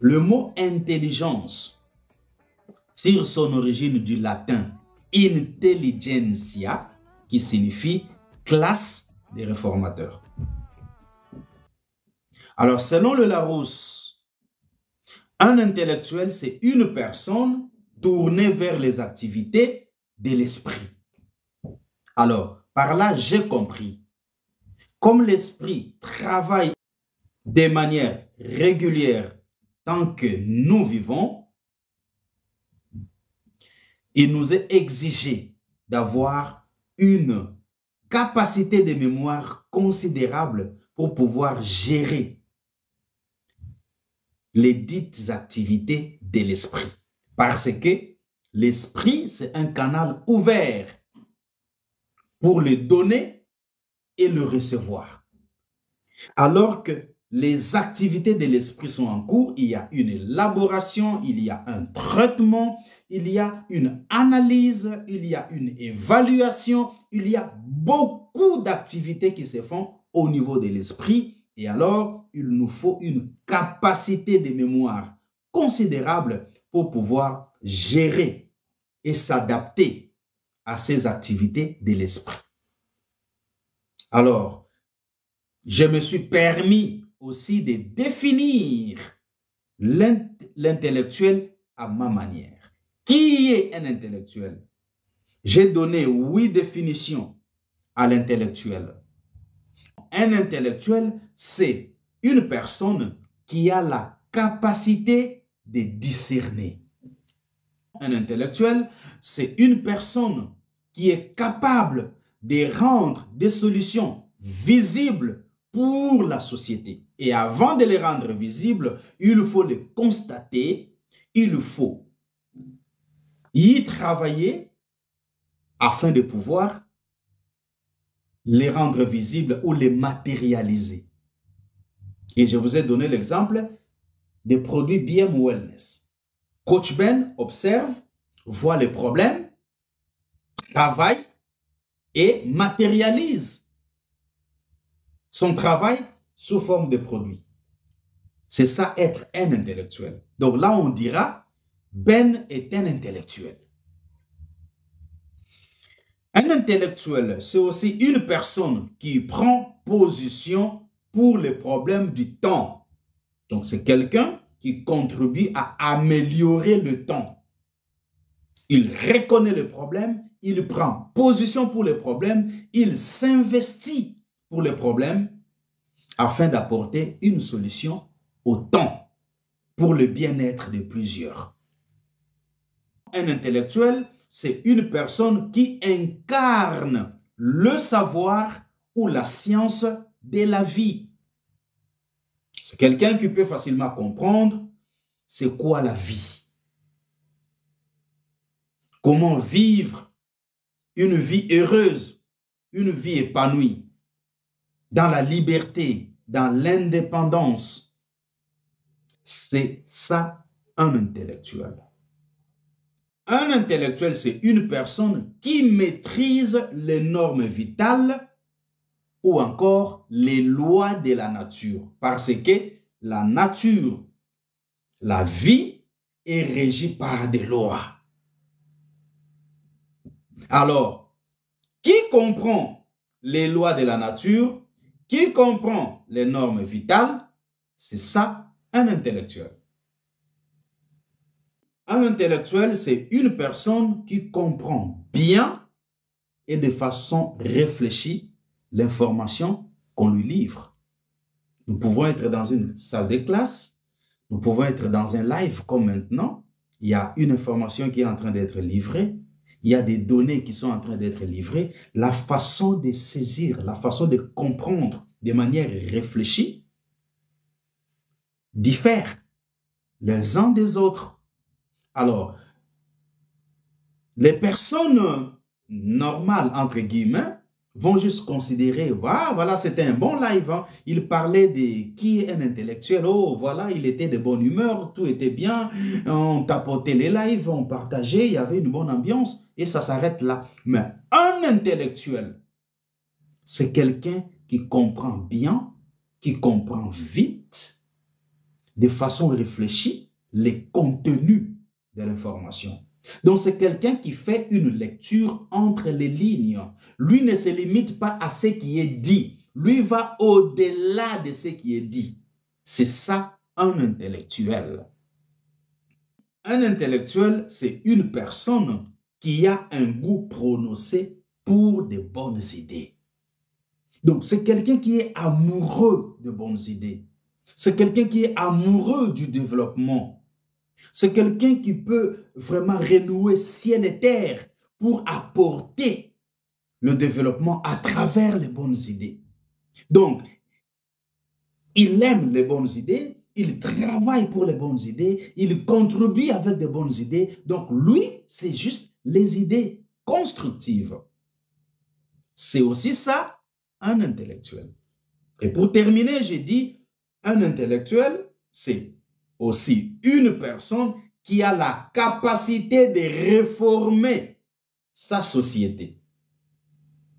Le mot intelligence tire son origine du latin intelligentsia, qui signifie classe des réformateurs. Alors, selon le Larousse, un intellectuel, c'est une personne tournée vers les activités de l'esprit. Alors, par là, j'ai compris. Comme l'esprit travaille de manière régulière tant que nous vivons, il nous est exigé d'avoir une capacité de mémoire considérable pour pouvoir gérer les dites activités de l'esprit. Parce que l'esprit, c'est un canal ouvert pour le donner et le recevoir. Alors que les activités de l'esprit sont en cours, il y a une élaboration, il y a un traitement, il y a une analyse, il y a une évaluation, il y a beaucoup d'activités qui se font au niveau de l'esprit. Et alors, il nous faut une capacité de mémoire considérable pour pouvoir gérer et s'adapter à ces activités de l'esprit. Alors, je me suis permis aussi de définir l'intellectuel à ma manière. Qui est un intellectuel? J'ai donné 8 définitions à l'intellectuel. Un intellectuel, c'est une personne qui a la capacité de discerner. Un intellectuel, c'est une personne qui est capable de rendre des solutions visibles pour la société. Et avant de les rendre visibles, il faut les constater, il faut y travailler afin de pouvoir les rendre visibles ou les matérialiser. Et je vous ai donné l'exemple des produits BM Wellness. Coach Ben observe, voit les problèmes, travaille et matérialise son travail sous forme de produit. C'est ça être un intellectuel. Donc là, on dira, Ben est un intellectuel. Un intellectuel, c'est aussi une personne qui prend position pour les problèmes du temps. Donc c'est quelqu'un qui contribue à améliorer le temps. Il reconnaît le problème, il prend position pour les problèmes, il s'investit pour les problèmes afin d'apporter une solution au temps pour le bien-être de plusieurs. Un intellectuel, c'est une personne qui incarne le savoir ou la science de la vie. C'est quelqu'un qui peut facilement comprendre c'est quoi la vie. Comment vivre une vie heureuse, une vie épanouie, dans la liberté, dans l'indépendance. C'est ça un intellectuel. Un intellectuel, c'est une personne qui maîtrise les normes vitales ou encore les lois de la nature. Parce que la nature, la vie est régie par des lois. Alors, qui comprend les lois de la nature, qui comprend les normes vitales, c'est ça un intellectuel. Un intellectuel, c'est une personne qui comprend bien et de façon réfléchie l'information qu'on lui livre. Nous pouvons être dans une salle de classe, nous pouvons être dans un live comme maintenant. Il y a une information qui est en train d'être livrée, il y a des données qui sont en train d'être livrées. La façon de saisir, la façon de comprendre de manière réfléchie diffère les uns des autres. Alors, les personnes normales, entre guillemets, vont juste considérer, ah, voilà, c'était un bon live. Hein. Il parlait de qui est un intellectuel. Oh, voilà, il était de bonne humeur, tout était bien. On tapotait les lives, on partageait, il y avait une bonne ambiance. Et ça s'arrête là. Mais un intellectuel, c'est quelqu'un qui comprend bien, qui comprend vite, de façon réfléchie les contenus de l'information. Donc, c'est quelqu'un qui fait une lecture entre les lignes. Lui ne se limite pas à ce qui est dit. Lui va au-delà de ce qui est dit. C'est ça, un intellectuel. Un intellectuel, c'est une personne qui a un goût prononcé pour de bonnes idées. Donc, c'est quelqu'un qui est amoureux de bonnes idées. C'est quelqu'un qui est amoureux du développement. C'est quelqu'un qui peut vraiment renouer ciel et terre pour apporter le développement à travers les bonnes idées. Donc, il aime les bonnes idées, il travaille pour les bonnes idées, il contribue avec des bonnes idées. Donc, lui, c'est juste les idées constructives. C'est aussi ça, un intellectuel. Et pour terminer, j'ai dit, un intellectuel, c'est aussi une personne qui a la capacité de réformer sa société.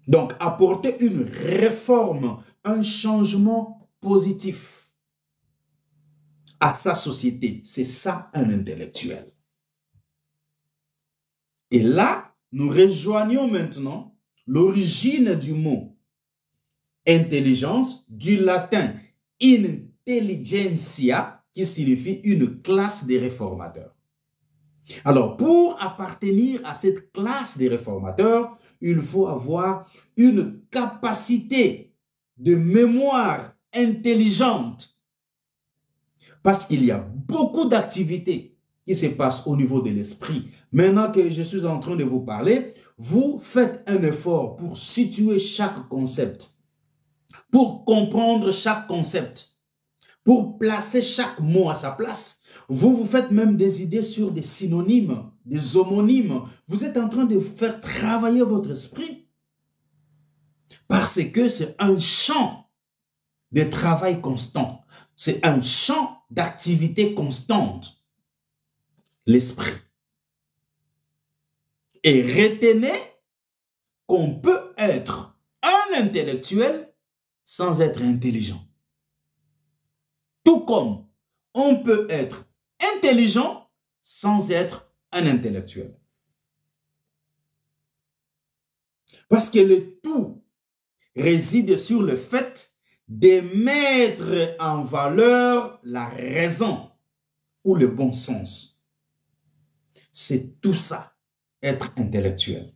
Donc, apporter une réforme, un changement positif à sa société. C'est ça, un intellectuel. Et là, nous rejoignons maintenant l'origine du mot intelligence, du latin intelligentsia, qui signifie une classe des réformateurs. Alors, pour appartenir à cette classe des réformateurs, il faut avoir une capacité de mémoire intelligente, parce qu'il y a beaucoup d'activités qui se passent au niveau de l'esprit. Maintenant que je suis en train de vous parler, vous faites un effort pour situer chaque concept, pour comprendre chaque concept, pour placer chaque mot à sa place. Vous faites même des idées sur des synonymes, des homonymes. Vous êtes en train de faire travailler votre esprit parce que c'est un champ de travail constant. C'est un champ d'activité constante, l'esprit. Et retenez qu'on peut être un intellectuel sans être intelligent. Tout comme on peut être intelligent sans être un intellectuel. Parce que le tout réside sur le fait de mettre en valeur la raison ou le bon sens. C'est tout ça, être intellectuel.